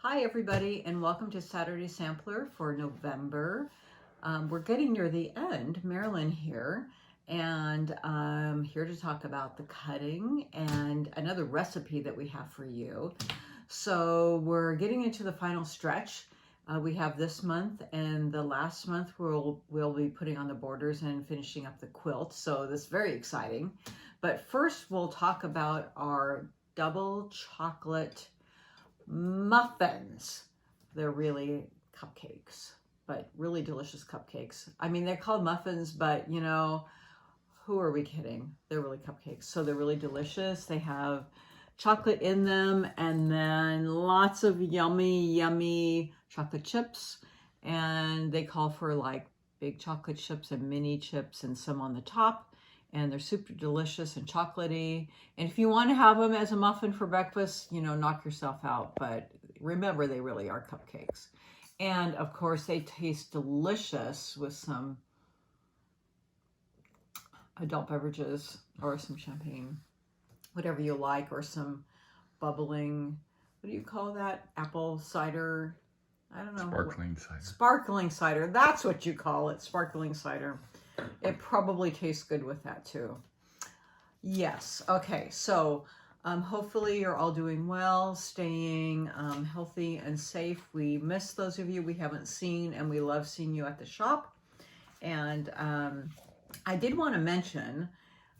Hi everybody, and welcome to Saturday Sampler for November. We're getting near the end. Marilyn here, and I'm here to talk about the cutting and another recipe that we have for you. So we're getting into the final stretch. We have this month, and the last month we'll be putting on the borders and finishing up the quilt. So this is very exciting. But first we'll talk about our double chocolate muffins. They're really cupcakes, but really delicious cupcakes. I mean, they're called muffins, but you know, who are we kidding? They're really cupcakes. So they're really delicious. They have chocolate in them and then lots of yummy chocolate chips. And they call for like big chocolate chips and mini chips and some on the top. And they're super delicious and chocolatey. And if you want to have them as a muffin for breakfast, you know, knock yourself out. But remember, they really are cupcakes. And of course, they taste delicious with some adult beverages or some champagne, whatever you like, or some bubbling, what do you call that? Apple cider? I don't know. Sparkling cider. Sparkling cider. That's what you call it, sparkling cider. It probably tastes good with that too. Yes. Okay. So hopefully you're all doing well, staying healthy and safe. We miss those of you we haven't seen, and we love seeing you at the shop. And I did want to mention,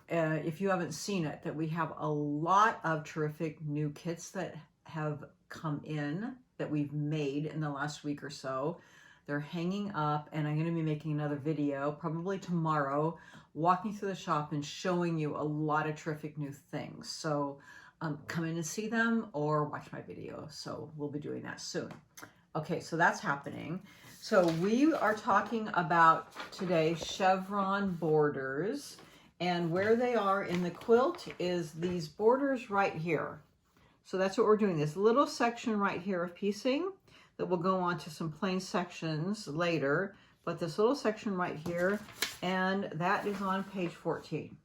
if you haven't seen it, that we have a lot of terrific new kits that have come in that we've made in the last week or so. They're hanging up, and I'm going to be making another video probably tomorrow, walking through the shop and showing you a lot of terrific new things. So come in and see them or watch my video. So we'll be doing that soon. Okay, so that's happening. So we are talking about today Chevron borders, and where they are in the quilt is these borders right here. So that's what we're doing, this little section right here of piecing that will go on to some plain sections later, but this little section right here, and that is on page 14.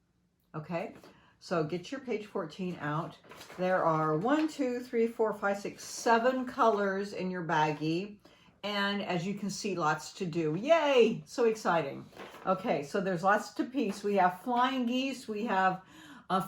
Okay, so get your page 14 out. There are 1, 2, 3, 4, 5, 6, 7 colors in your baggie, and as you can see, lots to do. Yay, so exciting. Okay, so there's lots to piece. We have flying geese, we have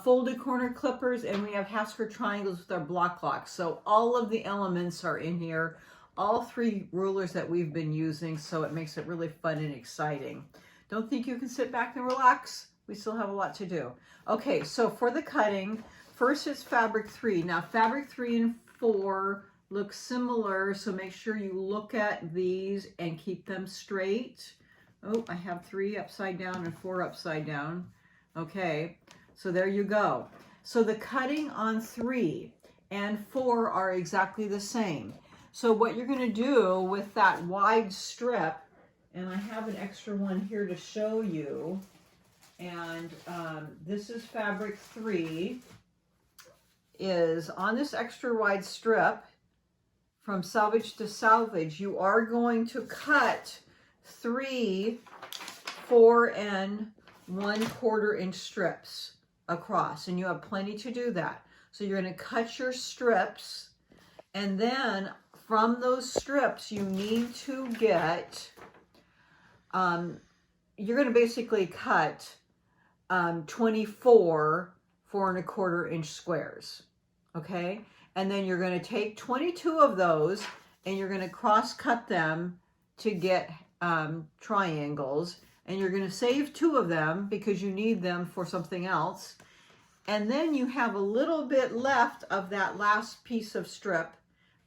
folded corner clippers, and we have half square triangles with our block locks. So all of the elements are in here, all 3 rulers that we've been using, so it makes it really fun and exciting. Don't think you can sit back and relax. We still have a lot to do. Okay, so for the cutting, first is fabric 3. Now fabric 3 and 4 look similar, so make sure you look at these and keep them straight. Oh, I have 3 upside down and 4 upside down. Okay, so there you go. So the cutting on 3 and 4 are exactly the same. So what you're going to do with that wide strip, and I have an extra one here to show you, and this is fabric 3, is on this extra wide strip from salvage to salvage, you are going to cut 3 4 1/4 inch strips across, and you have plenty to do that. So you're going to cut your strips, and then from those strips, you need to get, you're going to basically cut 24 4 1/4 inch squares, okay? And then you're going to take 22 of those, and you're going to cross cut them to get triangles, and you're going to save 2 of them because you need them for something else. And then you have a little bit left of that last piece of strip,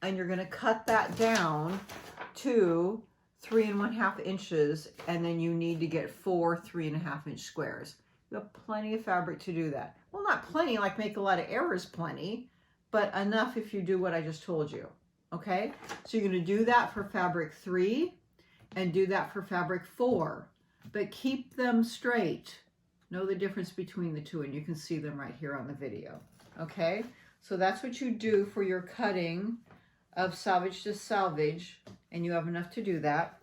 and you're going to cut that down to 3 1/2 inches, and then you need to get 4 3 1/2 inch squares. You have plenty of fabric to do that. Well, not plenty, like make a lot of errors plenty, but enough if you do what I just told you. Okay, so you're going to do that for fabric 3 and do that for fabric 4, but keep them straight. Know the difference between the 2, and you can see them right here on the video. Okay, so that's what you do for your cutting of salvage to salvage, and you have enough to do that.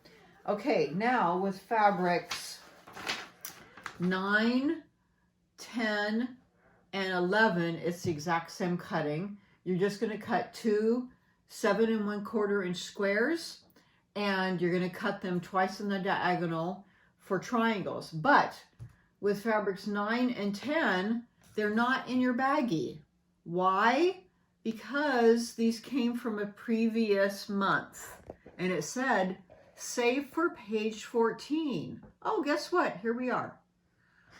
Okay, now with fabrics 9, 10, and 11, it's the exact same cutting. You're just going to cut 2 7 1/4 inch squares, and you're going to cut them twice in the diagonal for triangles. But with fabrics 9 and 10, they're not in your baggie. Why? Because these came from a previous month, and it said save for page 14. Oh, guess what? Here we are.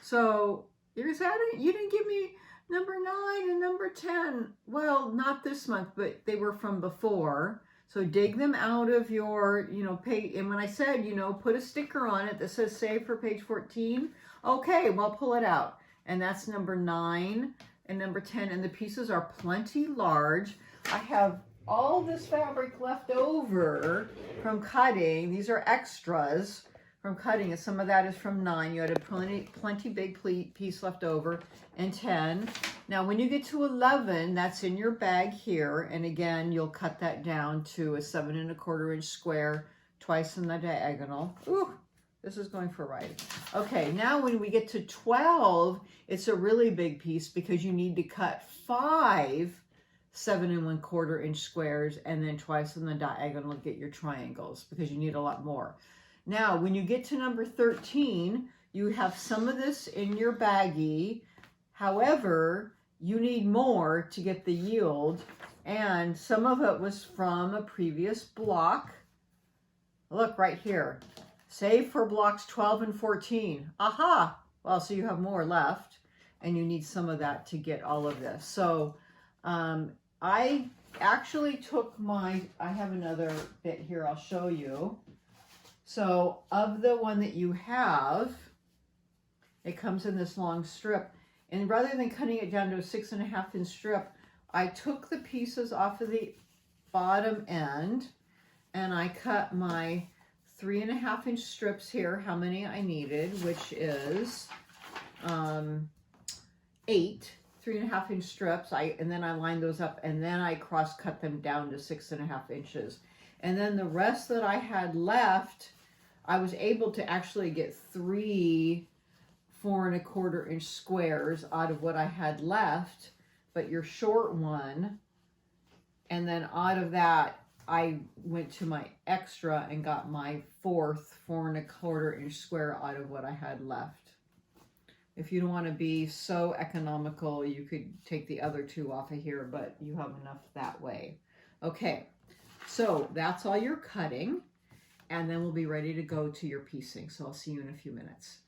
So you didn't give me number 9 and number 10. Well, not this month, but they were from before. So dig them out of your, page. And when I said, put a sticker on it that says save for page 14. Okay, well, pull it out. And that's number 9 and number 10. And the pieces are plenty large. I have all this fabric left over from cutting. These are extras from cutting, and some of that is from 9. You had a plenty big piece left over, and 10. Now, when you get to 11, that's in your bag here, and again, you'll cut that down to a 7 1/4 inch square, twice in the diagonal. Ooh, this is going for a ride. Okay, now when we get to 12, it's a really big piece because you need to cut 5 7 1/4 inch squares, and then twice in the diagonal to get your triangles, because you need a lot more. Now, when you get to number 13, you have some of this in your baggie. However, you need more to get the yield, and some of it was from a previous block. Look right here. Save for blocks 12 and 14. Aha! Well, so you have more left, and you need some of that to get all of this. So, I actually took I have another bit here I'll show you. So of the one that you have, it comes in this long strip. And rather than cutting it down to a 6 1/2 inch strip, I took the pieces off of the bottom end and I cut my 3 1/2 inch strips here, how many I needed, which is 8 3 1/2 inch strips. And then I lined those up, and then I cross cut them down to 6 1/2 inches. And then the rest that I had left, I was able to actually get 3 4 1/4 inch squares out of what I had left, but your short one. And then out of that, I went to my extra and got my 4th 4 1/4 inch square out of what I had left. If you don't want to be so economical, you could take the other 2 off of here, but you have enough that way. Okay, so that's all your cutting, and then we'll be ready to go to your piecing. So I'll see you in a few minutes.